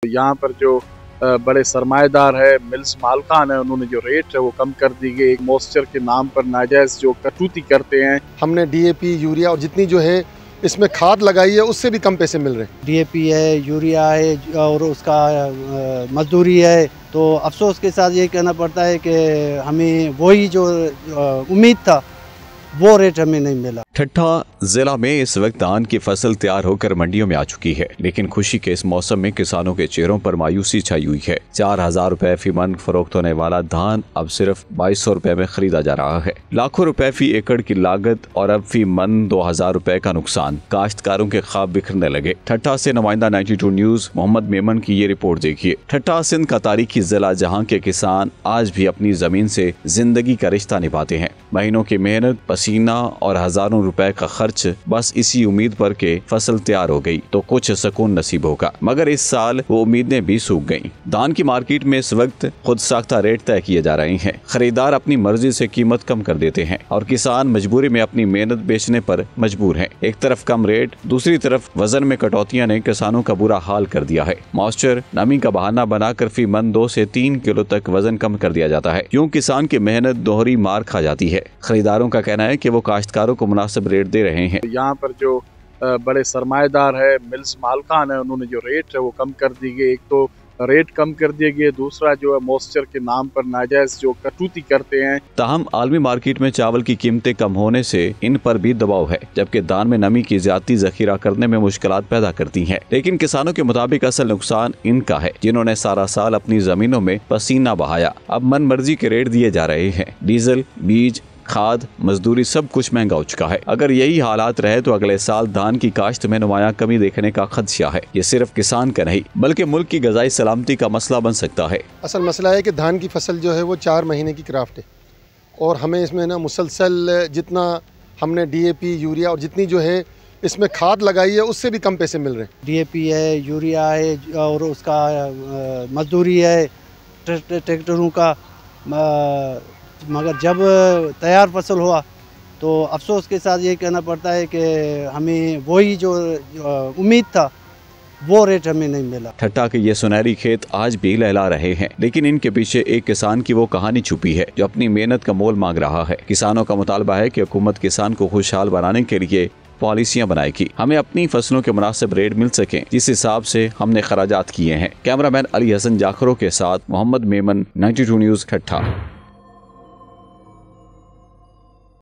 यहाँ पर जो बड़े सरमाएदार है, मिल्स मालकान है, उन्होंने जो रेट है वो कम कर दी गई। मॉइस्चर के नाम पर नाजायज़ जो कटौती करते हैं। हमने डीएपी, यूरिया और जितनी जो है इसमें खाद लगाई है उससे भी कम पैसे मिल रहे हैं। डीएपी है, यूरिया है और उसका मजदूरी है, तो अफसोस के साथ ये कहना पड़ता है कि हमें वही जो उम्मीद था वो रेट हमें नहीं मिला। ठट्ठा जिला में इस वक्त धान की फसल तैयार होकर मंडियों में आ चुकी है, लेकिन खुशी के इस मौसम में किसानों के चेहरों पर मायूसी छाई हुई है। 4000 रुपए फी मन फरोख्त होने वाला धान अब सिर्फ 2200 रुपए में खरीदा जा रहा है। लाखों रुपए फी एकड़ की लागत और अब फी मन 2000 रुपए का नुकसान। काश्तकारों के ख्वाब बिखरने लगे। ठट्ठा से नुमाइंदा 92 न्यूज मोहम्मद मेमन की ये रिपोर्ट देखिए। ठट्ठा सिंध का तारीखी जिला, जहाँ के किसान आज भी अपनी जमीन से जिंदगी का रिश्ता निभाते हैं। महीनों की मेहनत, पसीना और हजारों रुपए का खर्च बस इसी उम्मीद पर के फसल तैयार हो गई तो कुछ सुकून नसीब होगा, मगर इस साल वो उम्मीदें भी सूख गईं। धान की मार्केट में इस वक्त खुद साख्ता रेट तय किए जा रहे हैं। खरीदार अपनी मर्जी से कीमत कम कर देते हैं और किसान मजबूरी में अपनी मेहनत बेचने पर मजबूर हैं। एक तरफ कम रेट, दूसरी तरफ वजन में कटौतियां ने किसानों का बुरा हाल कर दिया है। मॉइस्चर, नमी का बहाना बनाकर फी मन 2 से 3 किलो तक वजन कम कर दिया जाता है। यूँ किसान की मेहनत दोहरी मार खा जाती है। खरीदारों का कहना है कि वो काश्तकारों को मुनासिब रेट दे रहे हैं। यहाँ पर जो बड़े सरमाएदार है, मिल्स मालकान है, उन्होंने जो रेट है वो कम कर दी गई। एक तो रेट कम कर दिए गए, दूसरा जो है मॉइस्चर के नाम पर नाजायज जो कटौती करते हैं। ताहम आलमी मार्केट में चावल की कीमतें कम होने से इन पर भी दबाव है, जबकि दान में नमी की ज्यादा जखीरा करने में मुश्किलात पैदा करती हैं। लेकिन किसानों के मुताबिक असल नुकसान इनका है, जिन्होंने सारा साल अपनी जमीनों में पसीना बहाया। अब मन मर्जी के रेट दिए जा रहे हैं। डीजल, बीज, खाद, मजदूरी सब कुछ महंगा हो चुका है। अगर यही हालात रहे तो अगले साल धान की काश्त में नुमाया कमी देखने का खदशा है। ये सिर्फ किसान का नहीं बल्कि मुल्क की गजाई सलामती का मसला बन सकता है। असल मसला है कि धान की फसल जो है वो 4 महीने की क्राफ्ट है और हमें इसमें ना मुसलसल जितना हमने डीएपी, यूरिया और जितनी जो है इसमें खाद लगाई है उससे भी कम पैसे मिल रहे हैं। डीएपी है, यूरिया है और उसका मजदूरी है, ट्रैक्टरों का, मगर जब तैयार फसल हुआ तो अफसोस के साथ ये कहना पड़ता है कि हमें वही जो उम्मीद था वो रेट हमें नहीं मिला। ठट्ठा के ये सुनहरी खेत आज भी लहला रहे हैं, लेकिन इनके पीछे एक किसान की वो कहानी छुपी है जो अपनी मेहनत का मोल मांग रहा है। किसानों का मुतालबा है कि हुकूमत किसान को खुशहाल बनाने के लिए पॉलिसियां बनाएगी। हमें अपनी फसलों के मुनासिब रेट मिल सके, जिस हिसाब से हमने खराजात किए हैं। कैमरामैन अली हसन जाखरों के साथ मोहम्मद मेमन, 92 न्यूज, ठट्ठा।